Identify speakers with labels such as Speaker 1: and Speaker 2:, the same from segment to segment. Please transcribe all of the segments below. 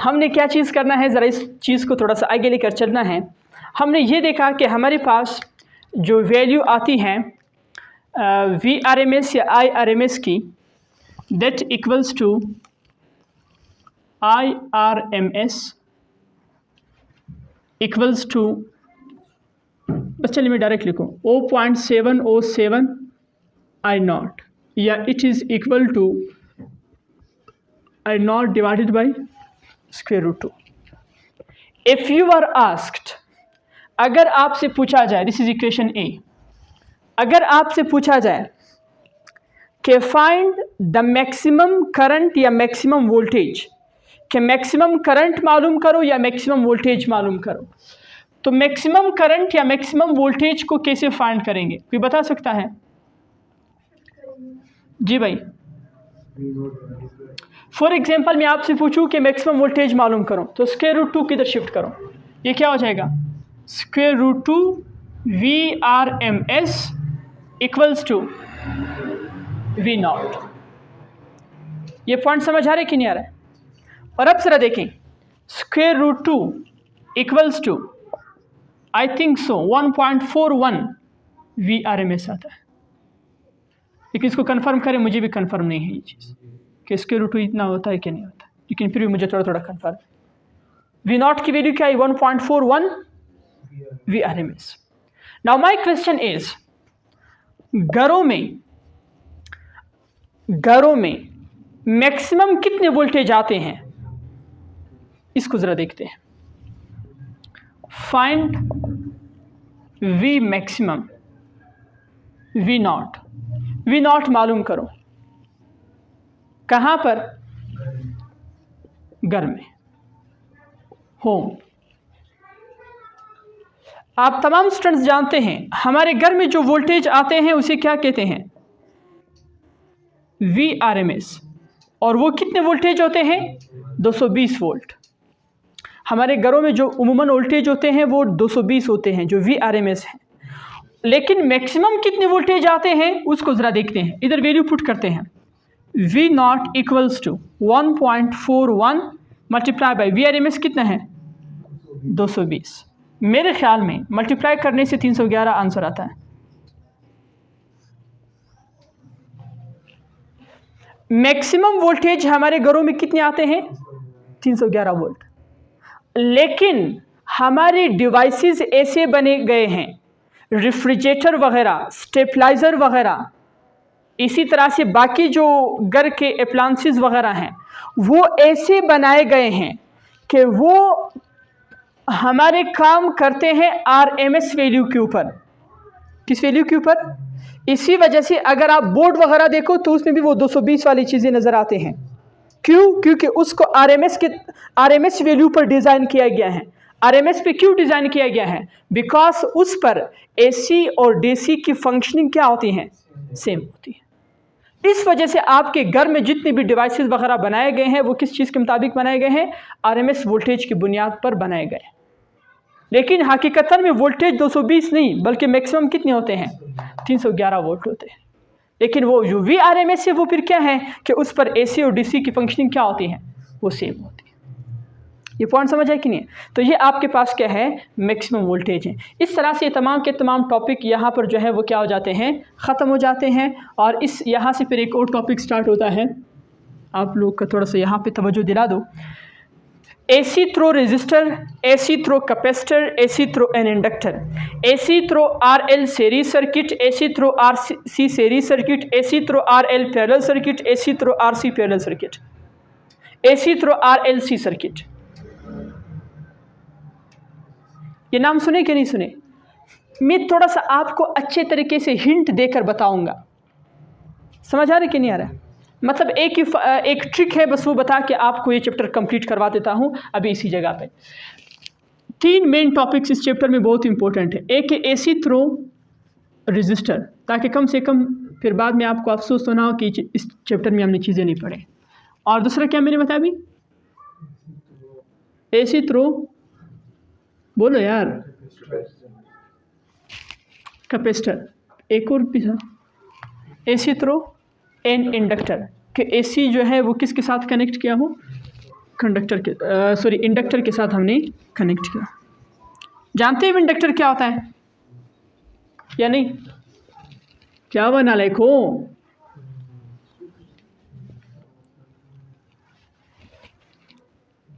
Speaker 1: हमने क्या चीज़ करना है, ज़रा इस चीज़ को थोड़ा सा आगे लेकर चलना है। हमने ये देखा कि हमारे पास जो वैल्यू आती हैं VRMS या IRMS की, that equals to IRMS equals to, बस चलिए मैं डायरेक्ट लिखूँ 0.707 I0, या it is equal to I0 divided by √2। If you are asked, अगर आपसे पूछा जाए, दिस इज इक्वेशन ए, अगर आपसे पूछा जाए कि फाइंड द मैक्सिमम करंट या मैक्सिमम वोल्टेज, कि मैक्सिमम करंट मालूम करो या मैक्सिमम वोल्टेज मालूम करो, तो मैक्सिमम करंट या मैक्सिमम वोल्टेज को कैसे फाइंड करेंगे, कोई बता सकता है? जी भाई, फॉर एग्जांपल मैं आपसे पूछूं कि मैक्सिमम वोल्टेज मालूम करो, तो √2 किधर शिफ्ट करो, ये क्या हो जाएगा? √2 VRMS इक्वल्स टू V0। ये पॉइंट समझ आ रहा है कि नहीं आ रहा है? और अब जरा देखें, √2 equals to I think so 1.41 VRMS आता है, लेकिन इसको कंफर्म करें, मुझे भी कंफर्म नहीं है ये चीज़ कि √2 इतना होता है कि नहीं होता, लेकिन फिर भी मुझे थोड़ा थोड़ा कंफर्म है। V0 की वैल्यू क्या है? 1.41 VRMS। Now my question is, घरों में मैक्सिमम कितने वोल्टेज आते हैं, इसको जरा देखते हैं। फाइंड V मैक्सिमम, V0 मालूम करो, कहाँ पर? घर में, होम। आप तमाम स्टूडेंट्स जानते हैं हमारे घर में जो वोल्टेज आते हैं उसे क्या कहते हैं? VRMS। और वो कितने वोल्टेज होते हैं? 220 वोल्ट। हमारे घरों में जो उम्मूमन वोल्टेज होते हैं वो 220 होते हैं, जो VRMS है। लेकिन मैक्सिमम कितने वोल्टेज आते हैं उसको ज़रा देखते हैं, इधर वैल्यू पुट करते हैं। V0 equals to 1.41 multiply by VRMS कितना है? 220। मेरे ख्याल में मल्टीप्लाई करने से 311 आंसर आता है। मैक्सिमम वोल्टेज हमारे घरों में कितने आते हैं? 311 वोल्ट। लेकिन हमारे डिवाइसेस ऐसे बने गए हैं, रेफ्रिजरेटर वगैरह, स्टेबलाइज़र वगैरह, इसी तरह से बाकी जो घर के अप्लायंसेस वगैरह हैं वो ऐसे बनाए गए हैं कि वो हमारे काम करते हैं RMS वैल्यू के ऊपर। किस वैल्यू के ऊपर? इसी वजह से अगर आप बोर्ड वगैरह देखो तो उसमें भी वो 220 वाली चीज़ें नज़र आते हैं। क्यों? क्योंकि उसको RMS वैल्यू पर डिज़ाइन किया गया है। RMS पे क्यों डिज़ाइन किया गया है? बिकॉज उस पर AC और DC की फंक्शनिंग क्या होती हैं? सेम होती है। इस वजह से आपके घर में जितने भी डिवाइसेस वगैरह बनाए गए हैं वो किस चीज़ के मुताबिक बनाए गए हैं? RMS वोल्टेज की बुनियाद पर बनाए गए। लेकिन हकीकतन में वोल्टेज 220 नहीं बल्कि मैक्सिमम कितने होते हैं? 311 वोल्ट होते हैं। लेकिन वो जो VRMS है वो फिर क्या है कि उस पर AC और DC की फंक्शनिंग क्या होती है? वो सेम होती है। ये पॉइंट समझ है कि नहीं? तो ये आपके पास क्या है? मैक्सिमम वोल्टेज है। इस तरह से तमाम के तमाम टॉपिक यहाँ पर जो है वो क्या हो जाते हैं? ख़त्म हो जाते हैं। और इस यहाँ से फिर एक और टॉपिक स्टार्ट होता है। आप लोग का थोड़ा सा यहाँ पे तवज्जो दिला दो। AC through resistor, AC through capacitor, AC through an inductor, AC through RL series circuit, AC through RC series circuit, AC through RL parallel circuit, AC through RC parallel circuit, AC through RLC circuit. ये नाम सुने कि नहीं सुने? मैं थोड़ा सा आपको अच्छे तरीके से हिंट देकर बताऊंगा। समझ आ रहा है कि नहीं आ रहा है? मतलब एक ट्रिक है, बस वो बता के आपको ये चैप्टर कंप्लीट करवा देता हूँ अभी इसी जगह पे। 3 मेन टॉपिक्स इस चैप्टर में बहुत इंपॉर्टेंट है। एक है AC थ्रो रजिस्टर, ताकि कम से कम फिर बाद में आपको अफसोस तो ना हो कि इस चैप्टर में हमने चीज़ें नहीं पढ़े। और दूसरा क्या मैंने बताया अभी? AC थ्रो, बोलो यार, कैपेसिटर। एक और भी था, AC थ्रो एन इंडक्टर, कि AC जो है वो किसके साथ कनेक्ट किया हो? कंडक्टर के इंडक्टर के साथ हमने कनेक्ट किया। जानते हैं इंडक्टर क्या होता है या नहीं? क्या बना लिखो?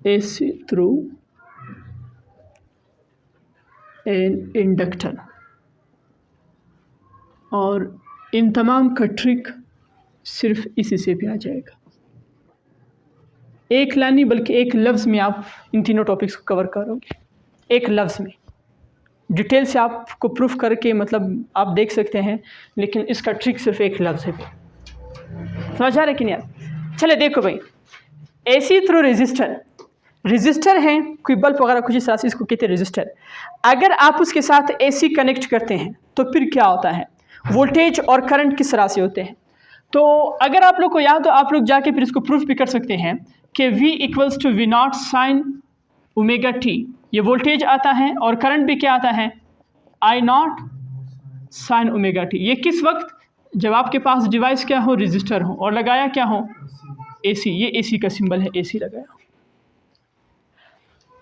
Speaker 1: AC through an inductor. और इन तमाम का ट्रिक सिर्फ इसी से भी आ जाएगा। एक लाइन नहीं बल्कि एक लफ्ज़ में आप इन तीनों टॉपिक्स को कवर करोगे, एक लफ्ज़ में। डिटेल से आपको प्रूफ करके मतलब आप देख सकते हैं, लेकिन इसका ट्रिक सिर्फ एक लफ्ज़ है। समझ आ रहा है कि नहीं यार? चले देखो भाई, AC थ्रू रजिस्टर है, कोई बल्ब वगैरह कुछ इस तरह से, इसको कहते हैं रजिस्टर। अगर आप उसके साथ AC कनेक्ट करते हैं तो फिर क्या होता है? वोल्टेज और करंट किस तरह से होते हैं? तो अगर आप लोग को याद हो, आप लोग जाके फिर इसको प्रूफ भी कर सकते हैं कि V equals to V0 sine omega t, ये वोल्टेज आता है, और करंट भी क्या आता है? I0 sine omega t। ये किस वक्त? जब आपके पास डिवाइस क्या हो? रजिस्टर हो, और लगाया क्या हो? AC। ये AC का सिंबल है, AC लगाया।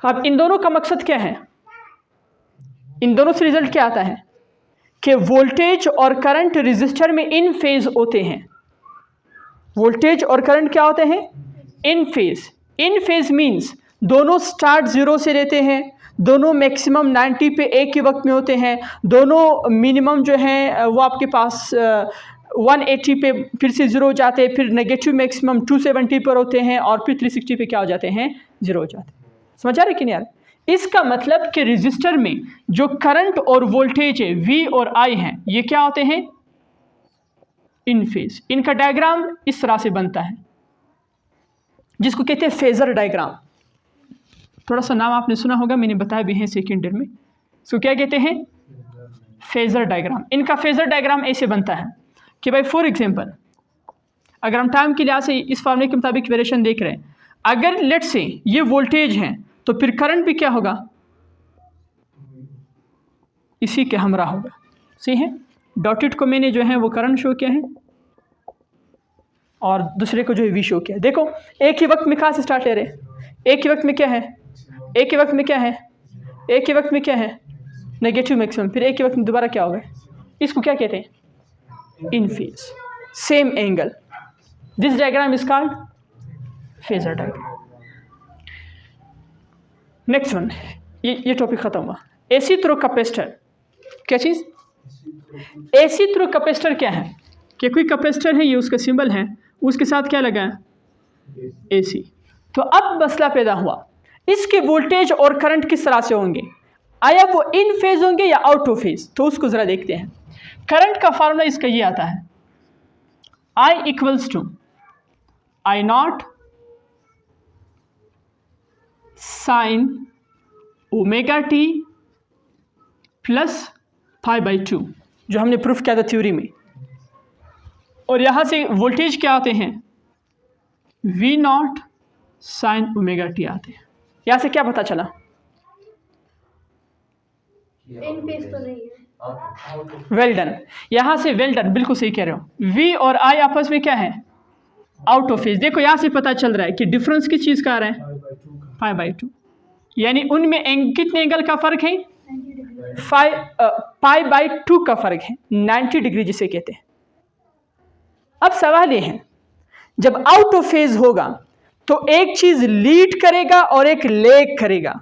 Speaker 1: अब इन दोनों का मकसद क्या है? इन दोनों से रिजल्ट क्या आता है कि वोल्टेज और करंट रजिस्टर में इन फेज होते हैं। वोल्टेज और करंट क्या होते हैं? In phase. In phase means दोनों स्टार्ट 0 से लेते हैं, दोनों मैक्सिमम 90 पे एक ही वक्त में होते हैं, दोनों मिनिमम जो है वो आपके पास 180 पे फिर से 0 हो जाते हैं, फिर नेगेटिव मैक्सिमम 270 पर होते हैं, और फिर 360 पे क्या हो जाते हैं? 0 हो जाते हैं। समझ आ रहे कि नहीं यार? इसका मतलब कि रजिस्टर में जो करंट और वोल्टेज है V और I हैं, ये क्या होते हैं? In phase. इनका डायग्राम इस तरह से बनता है, जिसको कहते हैं फेजर डायग्राम। थोड़ा सा नाम आपने सुना होगा, मैंने बताया भी है सेकेंड ईयर में। इसको क्या कहते हैं? Phasor diagram. इनका फेजर डायग्राम ऐसे बनता है कि भाई फॉर एग्जांपल, अगर हम टाइम के लिहाज से इस फॉर्मूले के मुताबिक वेरिएशन देख रहे हैं, अगर लेट से ये वोल्टेज है तो फिर करंट भी क्या होगा? इसी के हमरा होगा। सही है? डॉटेड को मैंने जो है वो करंट शो किया है, और दूसरे को जो है V शो किया। देखो एक ही वक्त में कहाँ से स्टार्ट ले रहे हैं? एक ही वक्त में क्या है? एक ही वक्त में क्या है? एक ही वक्त में क्या है? Negative maximum. फिर एक ही वक्त में दोबारा क्या होगा? इसको क्या कहते हैं? In phase, same angle. This diagram is called phasor diagram. Next one, ये टॉपिक खत्म हुआ। AC through capacitor. क्या चीज़? AC थ्रू कैपेसिटर क्या है? कि कोई कैपेसिटर है, ये उसका सिंबल है, उसके साथ क्या लगा है? AC। तो अब मसला पैदा हुआ, इसके वोल्टेज और करंट किस तरह से होंगे? आया वो इन फेज होंगे या आउट ऑफ फेज? तो उसको ज़रा देखते हैं। करंट का फार्मूला इसका ये आता है, I equals to I0 sine omega t plus π/2, जो हमने प्रूफ किया था थ्योरी में। और यहाँ से वोल्टेज क्या आते हैं? V0 साइन ओमेगा t आते हैं। यहाँ से क्या पता चला?
Speaker 2: इन फेज तो नहीं है।
Speaker 1: Well done. यहाँ से वेल डन, बिल्कुल सही कह रहे हो। V और I आपस में क्या है? Out of phase. देखो यहाँ से पता चल रहा है कि डिफरेंस किस चीज़ का आ रहा है? π/2। यानी उनमें कितने एंगल का फ़र्क है? π/2 का फ़र्क है, 90 डिग्री जिसे कहते हैं। अब सवाल ये है, जब आउट ऑफ फेज होगा तो एक चीज़ लीड करेगा और एक लेग करेगा।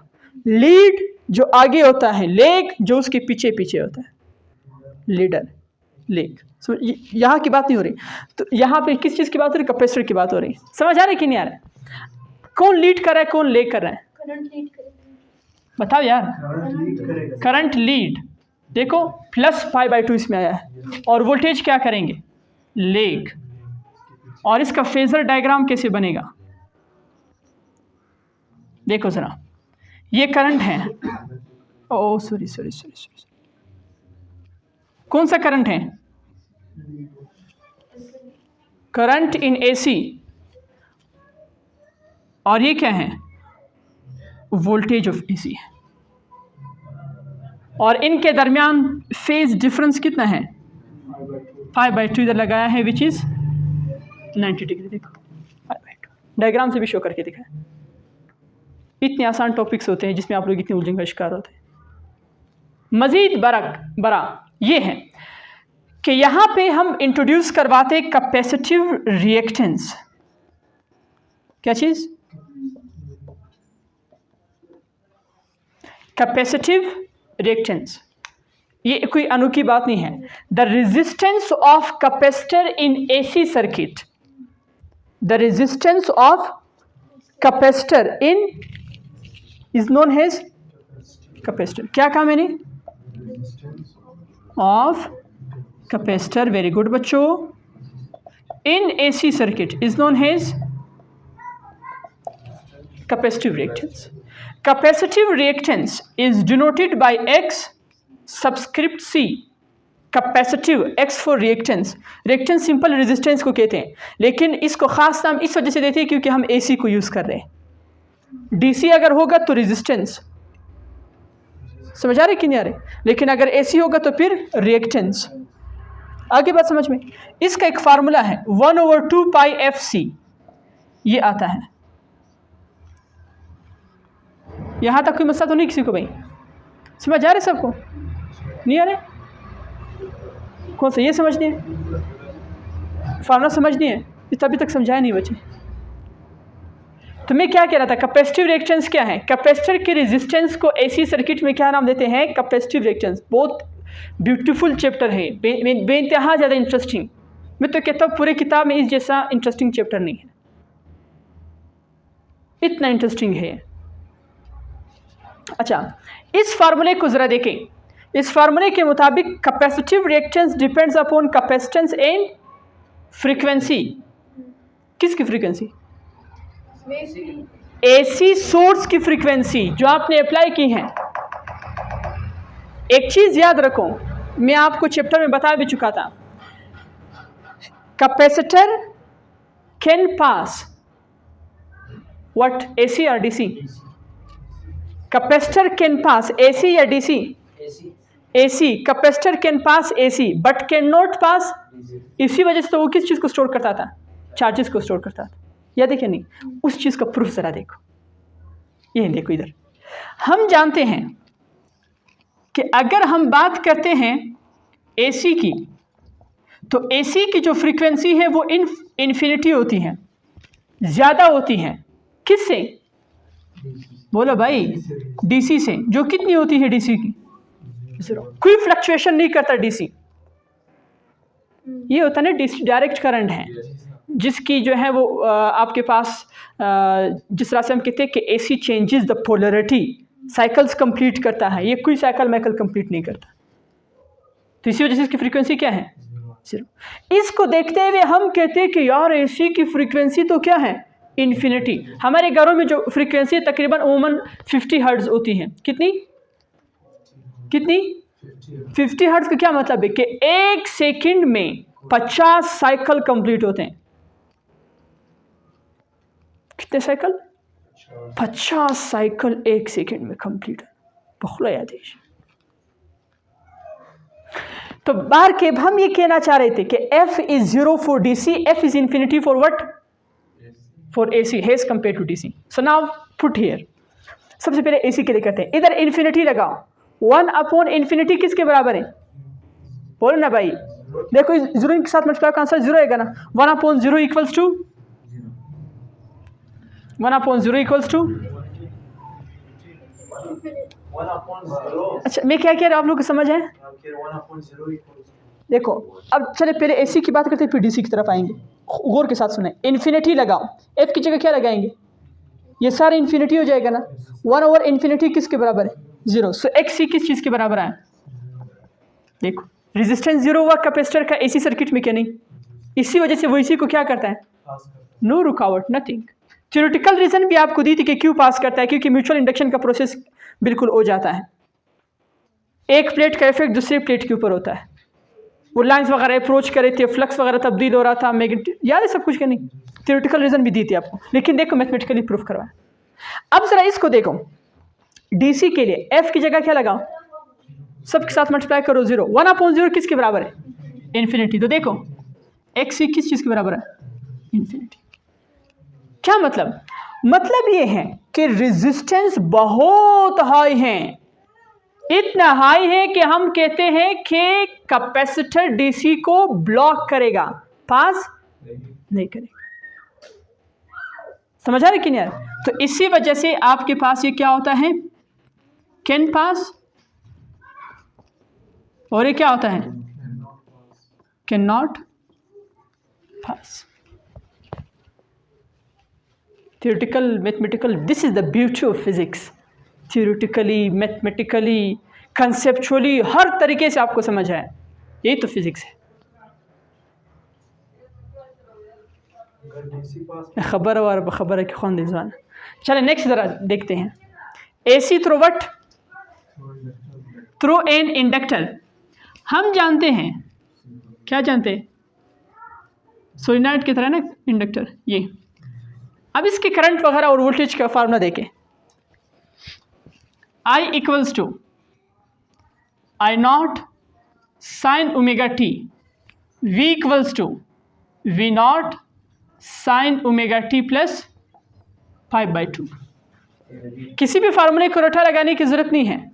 Speaker 1: लीड जो आगे होता है, लेग जो उसके पीछे पीछे होता है। Leader, leg. यहाँ की बात नहीं हो रही, तो यहाँ पे किस चीज़ की बात हो रही? कैपेसिटर की बात हो रही। समझ आ रहा है कि नहीं आ रहा है? कौन लीड कर रहा है, कौन लेग कर रहा है?
Speaker 2: करंट लीड करेगा।
Speaker 1: बताओ यार। Current lead. देखो प्लस π/2 इसमें आया है, और वोल्टेज क्या करेंगे? लेग। और इसका फेजर डायग्राम कैसे बनेगा? देखो ज़रा, ये करंट है। ओ सॉरी, कौन सा करंट है? Current in AC। और ये क्या है? Voltage of AC। और इनके दरमियान फेज डिफरेंस कितना है? π/2 इधर लगाया है, विच इज़ 90 डिग्री। देखो π/2 डायग्राम से भी शो करके दिखाया। इतने आसान टॉपिक्स होते हैं जिसमें आप लोग इतनी उलझन का शिकार होते हैं। मज़ीद बड़ा ये है कि यहाँ पे हम इंट्रोड्यूस करवाते कैपेसिटिव रिएक्टेंस। क्या चीज़? Capacitive reactance. ये कोई अनोखी बात नहीं है। The resistance of capacitor in AC circuit, the resistance of capacitor in is known as capacitor. क्या कहा मैंने? Of capacitor. वेरी गुड बच्चों। In AC circuit is known as capacitive reactance. Capacitive reactance is denoted by X subscript C. Capacitive X for reactance. Reactance simple resistance को कहते हैं, लेकिन इसको ख़ास नाम इस वजह से देते हैं क्योंकि हम AC को यूज़ कर रहे हैं। DC अगर होगा तो रेजिस्टेंस, समझ आ रहे कि नहीं आ रहे? लेकिन अगर AC होगा तो फिर रिएक्टेंस। आगे बात समझ में? इसका एक फार्मूला है 1/2 पाई FC, ये आता है। यहाँ तक कोई मसला तो नहीं किसी को भाई? समझ आ रहे सबको? नहीं आ रहे? कौन सा? ये समझनी है? फार्मूला समझनी है? इस अभी तक समझाया नहीं बच्चे। तो मैं क्या कह रहा था, कैपेसिटिव रिएक्टेंस क्या है? कैपेसिटर के रेजिस्टेंस को एसी सर्किट में क्या नाम देते हैं? Capacitive reactance. बहुत ब्यूटीफुल चैप्टर है, बेइंतहा ज़्यादा इंटरेस्टिंग। मैं तो कहता हूँ पूरे किताब में इस जैसा इंटरेस्टिंग चैप्टर नहीं है, इतना इंटरेस्टिंग है। अच्छा, इस फार्मूले को ज़रा देखें। इस फार्मूले के मुताबिक capacitive reactance depends upon capacitance and frequency. किसकी फ्रीक्वेंसी? एसी सोर्स की फ्रीक्वेंसी जो आपने अप्लाई की है। एक चीज़ याद रखो, मैं आपको चैप्टर में बता भी चुका था, capacitor can pass what? AC और DC? Capacitor can pass AC या DC? AC. Capacitor can pass AC but can not pass. इसी वजह से तो वो किस चीज़ को स्टोर करता था? चार्जेस को स्टोर करता था। या देखिए नहीं, उस चीज़ का प्रूफ ज़रा देखो। ये देखो इधर, हम जानते हैं कि अगर हम बात करते हैं एसी की, तो एसी की जो फ्रीक्वेंसी है वो इन्फिनिटी होती है, ज़्यादा होती है। किससे? बोलो भाई, डीसी से। जो कितनी होती है डीसी की? 0। कोई फ्लक्चुएशन नहीं करता डीसी। ये होता है ना डायरेक्ट करंट है, जिसकी जो है वो आपके पास जिस तरह से हम कहते हैं कि AC changes the polarity, cycles complete करता है, ये कोई साइकिल माइकल कंप्लीट नहीं करता। तो इसी वजह से इसकी फ्रीक्वेंसी क्या है? 0। इसको देखते हुए हम कहते हैं कि यार एसी की फ्रीक्वेंसी तो क्या है? इन्फिनिटी। हमारे घरों में जो फ्रीक्वेंसी तकरीबन उमूमन 50 हर्ट्ज़ होती है। कितनी 50 हर्ट्ज़ का क्या मतलब है कि एक सेकंड में 50 साइकिल कंप्लीट होते हैं। कितने साइकिल? 50 साइकिल एक सेकंड में कंप्लीट। बहुत याद है। तो बार के हम ये कहना चाह रहे थे कि F is 0 for DC, F is infinity for what? For AC as compared to DC. So now put here. सबसे पहले AC के लिए करते हैं। इधर इन्फिनिटी लगाओ। 1/∞ किसके बराबर है? बोलो ना भाई। देखो 0 के साथ मल्टीप्लाई का आंसर 0 आएगा ना। 1/0 इक्वल्स टू 1/0 इक्वल्स टू। अच्छा, मैं क्या कह रहा हूँ आप लोग को समझ है? देखो अब चले पहले AC की बात करते हैं, फिर DC की तरफ आएंगे। गौर के साथ सुने। इन्फिनिटी लगाओ, F की जगह क्या लगाएंगे? ये सारे इन्फिनिटी हो जाएगा ना। 1/∞ किसके बराबर है? 0। सो XC किस चीज़ के बराबर है? देखो रेजिस्टेंस 0 हुआ कैपेसिटर का AC सर्किट में, क्या नहीं? इसी वजह से वो इसी को क्या करता है? नो रुकावट, नथिंग। थ्योरेटिकल रीजन भी आपको दी थी कि क्यों पास करता है, क्योंकि म्यूचुअल इंडक्शन का प्रोसेस बिल्कुल हो जाता है। एक प्लेट का इफेक्ट दूसरी प्लेट के ऊपर होता है। वो लाइंस वगैरह अप्रोच कर रहे थे, फ्लक्स वगैरह तब्दील हो रहा था, मैग्नेटिक, याद है सब कुछ क्या नहीं? थ्योरेटिकल रीजन भी दी थी आपको, लेकिन देखो मैथमेटिकली प्रूफ करवाया। अब जरा इसको देखो, डीसी के लिए F की जगह क्या लगाओ? सबके साथ मल्टीप्लाई करो 0। 1/0 किसके बराबर है? इन्फिनिटी। तो देखो XC किस चीज़ के बराबर है? इन्फिनिटी। क्या मतलब? मतलब ये है कि रेजिस्टेंस बहुत हाई है, इतना हाई है कि हम कहते हैं कि कैपेसिटर डीसी को ब्लॉक करेगा, पास नहीं करेगा। समझ आ रहा है कि नहीं? तो इसी वजह से आपके पास ये क्या होता है, कैन पास, और ये क्या होता है, can not pass. theoretical mathematical, this is the beauty of physics, theoretically mathematically conceptually हर तरीके से आपको समझ आए, यही तो फिजिक्स है। खबर और खबर है कि कौन दिजवान। चले नेक्स्ट ज़रा देखते हैं, AC through what, through an inductor. हम जानते हैं, क्या जानते हैं, सोलेनॉइड की तरह ना इंडक्टर। ये अब इसके करंट वगैरह और वोल्टेज का फार्मूला देखें, I equals to I naught sine omega t, V equals to V naught sine omega t plus 5/2। किसी भी फार्मूले को रटा लगाने की जरूरत नहीं है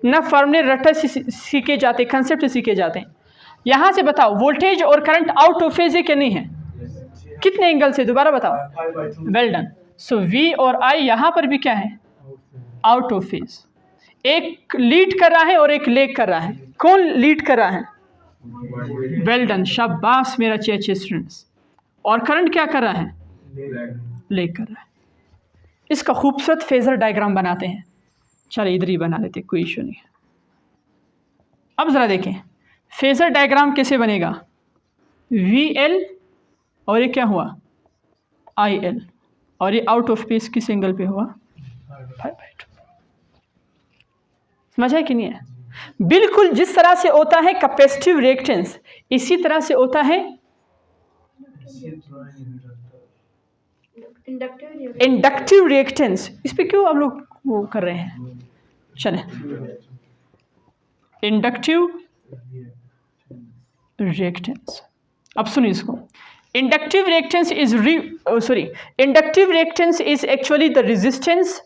Speaker 1: ना, फार्मूले रटा सीखे जाते, कंसेप्ट सीखे जाते हैं। यहां से बताओ वोल्टेज और करंट आउट ऑफ फेज है कि नहीं है, कितने एंगल से, दोबारा बताओ, वेल डन। सो V और I यहां पर भी क्या है, आउट ऑफ फेज। एक लीड कर रहा है और एक लेग कर रहा है, कौन लीड कर रहा है, वेल डन, शाबाश मेरा अच्छे स्टूडेंट्स। और करंट क्या कर रहा है, लेग कर रहा है। इसका खूबसूरत फेजर डायग्राम बनाते हैं, चलो इधर ही बना लेते, कोई इशू नहीं है। अब ज़रा देखें फेजर डायग्राम कैसे बनेगा, VL और ये क्या हुआ, IL, और ये आउट ऑफ फेज किस एंगल पे हुआ, 5/2। समझ है कि नहीं है? बिल्कुल जिस तरह से होता है कैपेसिटिव रिएक्टेंस, इसी तरह से होता है इंडक्टिव रिएक्टेंस। इस पे क्यों आप लोग वो कर रहे हैं, चलें, इंडक्टिव रिएक्टेंस। अब सुनिए इसको, inductive reactance is actually the resistance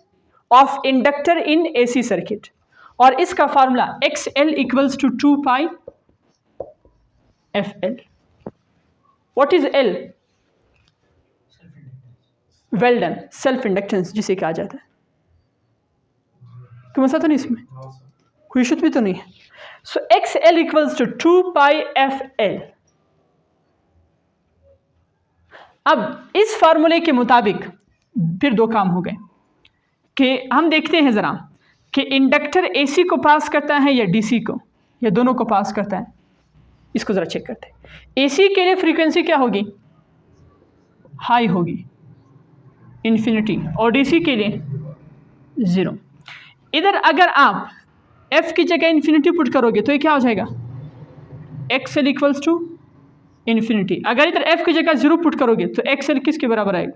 Speaker 1: of inductor in AC circuit, और इसका formula XL equals to 2 π FL। What is L, well done, self inductance जिसे कहा जाता है। क्यों मसला तो नहीं इसमें, कोई इशू भी तो नहीं है। सो XL इक्वल्स टू 2 π FL। अब इस फार्मूले के मुताबिक फिर दो काम हो गए कि हम देखते हैं ज़रा कि इंडक्टर AC को पास करता है या DC को, या दोनों को पास करता है। इसको ज़रा चेक करते हैं। AC के लिए फ्रीक्वेंसी क्या होगी, हाई होगी, इन्फिनिटी, और DC के लिए 0। इधर अगर आप F की जगह इन्फिनिटी पुट करोगे तो ये क्या हो जाएगा, XL इक्वल्स टू इन्फिनिटी। अगर इधर F की जगह 0 पुट करोगे तो XL किसके बराबर आएगा।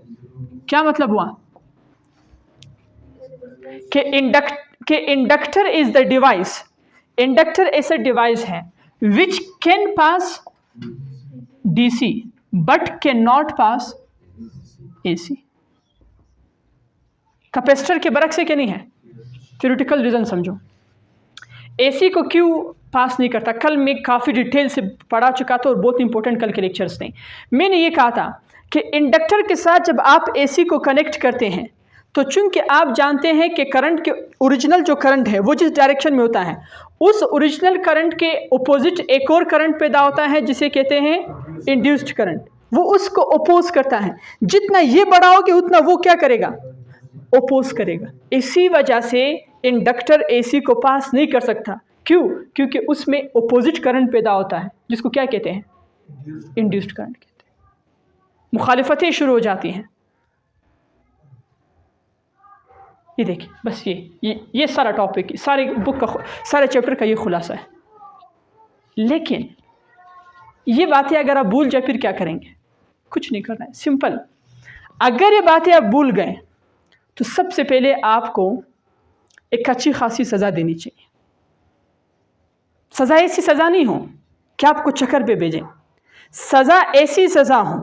Speaker 1: क्या मतलब हुआ कि inductor is the device, inductor ऐसा डिवाइस है which can pass DC but can not pass AC। Capacitor के बरक्स से क्या नहीं है, थ्योरेटिकल रीजन समझो। AC को क्यों पास नहीं करता, कल मैं काफ़ी डिटेल से पढ़ा चुका था और बहुत इंपॉर्टेंट कल के लेक्चर्स थे। मैंने ये कहा था कि इंडक्टर के साथ जब आप AC को कनेक्ट करते हैं तो चूंकि आप जानते हैं कि करंट के ओरिजिनल जो करंट है वो जिस डायरेक्शन में होता है, उस ओरिजिनल करंट के अपोजिट एक और करंट पैदा होता है जिसे कहते हैं इंड्यूस्ड करंट, वो उसको अपोज करता है। जितना ये बड़ा होगा उतना वो क्या करेगा, अपोज करेगा। इसी वजह से इंडक्टर AC को पास नहीं कर सकता। क्यों, क्योंकि उसमें अपोजिट करंट पैदा होता है जिसको क्या कहते हैं, इंड्यूस्ड करंट कहते हैं। मुखालिफतें शुरू हो जाती हैं। ये देखिए, बस ये सारा टॉपिक, सारे बुक का, सारे चैप्टर का ये खुलासा है। लेकिन ये बातें अगर आप भूल जाए फिर क्या करेंगे, कुछ नहीं करना है, सिंपल। अगर ये बातें आप भूल गए तो सबसे पहले आपको एक अच्छी खासी सज़ा देनी चाहिए। सज़ा ऐसी सज़ा नहीं हो कि आपको चक्कर पे भेजें, सज़ा ऐसी सज़ा हो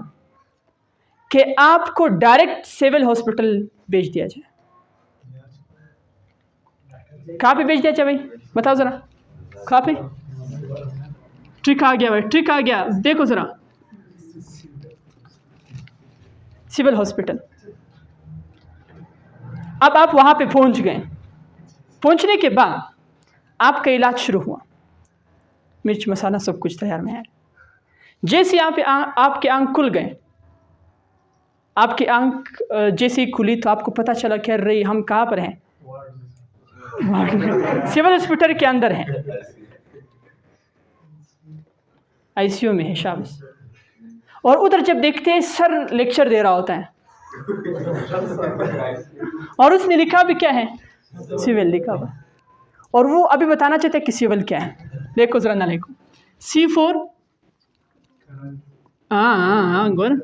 Speaker 1: कि आपको डायरेक्ट सिविल हॉस्पिटल भेज दिया जाए? कहाँ पे भेज दिया जाए भाई, बताओ ज़रा, कहाँ पे? ट्रिक आ गया भाई, ट्रिक आ गया, देखो ज़रा, सिविल हॉस्पिटल। अब आप वहाँ पे पहुँच गए, पहुँचने के बाद आपका इलाज शुरू हुआ, मिर्च मसाला सब कुछ तैयार में है। जैसे यहाँ पे आपके आँख खुल गए, आपकी आँख जैसे ही खुली तो आपको पता चला कि अरे हम कहाँ पर हैं, सिविल हॉस्पिटल के अंदर हैं, आईसीयू में है, शाबाश। और उधर जब देखते हैं सर लेक्चर दे रहा होता है और उसने लिखा भी क्या है, सिविल लिखा हुआ, और वो अभी बताना चाहते हैं कि सिविल क्या है। देखो जरा ना, देखो C4 गुड,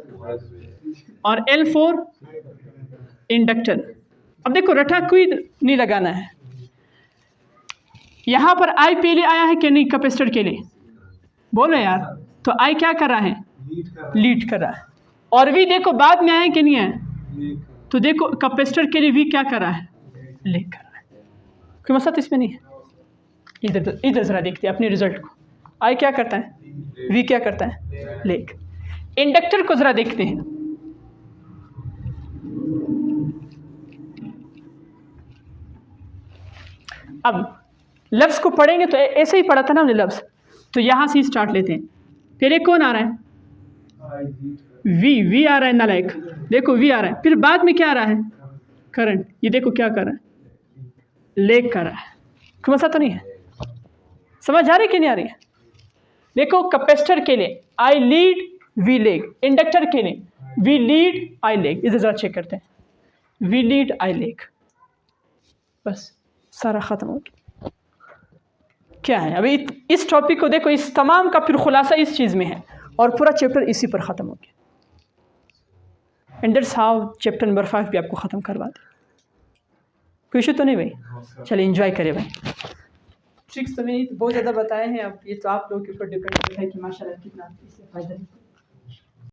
Speaker 1: और L4 इंडक्टर। अब देखो रटा कोई नहीं लगाना है, यहाँ पर I पहले आया है कि नहीं कैपेसिटर के लिए, बोलो यार, तो I क्या कर रहा है, लीड कर रहा है, और V देखो बाद में आया कि नहीं है, तो देखो कैपेसिटर के लिए V क्या कर रहा है, लीड कर रहा है। कोई मसला तो इसमें नहीं है। इधर ज़रा देखते हैं अपने रिजल्ट को, I क्या करता है, V क्या करता है, लीड। इंडक्टर को ज़रा देखते हैं, अब लफ्ज़ को पढ़ेंगे तो ऐसे ही पढ़ा था ना हमने लफ्ज़, तो यहाँ से स्टार्ट लेते हैं। पहले कौन आ रहा है, वी आ रहा है नालायक, देखो वी आ रहा है, फिर बाद में क्या आ रहा है, करंट। ये देखो क्या कर रहा है, लेग कर रहा है। कोई मसला तो नहीं है, समझ आ रही कि नहीं आ रही है? देखो कैपेसिटर के लिए आई लीड वी लेग, इंडक्टर के लिए वी लीड आई लेग। इधर ज़रा चेक करते हैं, वी लीड आई लेग, बस सारा ख़त्म हो गया। क्या है अभी इस टॉपिक को देखो, इस तमाम का फिर खुलासा इस चीज़ में है, और पूरा चैप्टर इसी पर ख़त्म हो गया। And that's how chapter number 5 भी आपको ख़त्म करवा दे। कोई इशू तो नहीं भाई? चलिए एंजॉय करें भाई। ट्रिक्स तो मैंने बहुत ज़्यादा बताए हैं, अब ये तो आप लोगों के ऊपर डिपेंड करता है कि माशाल्लाह कितना इससे फ़ायदा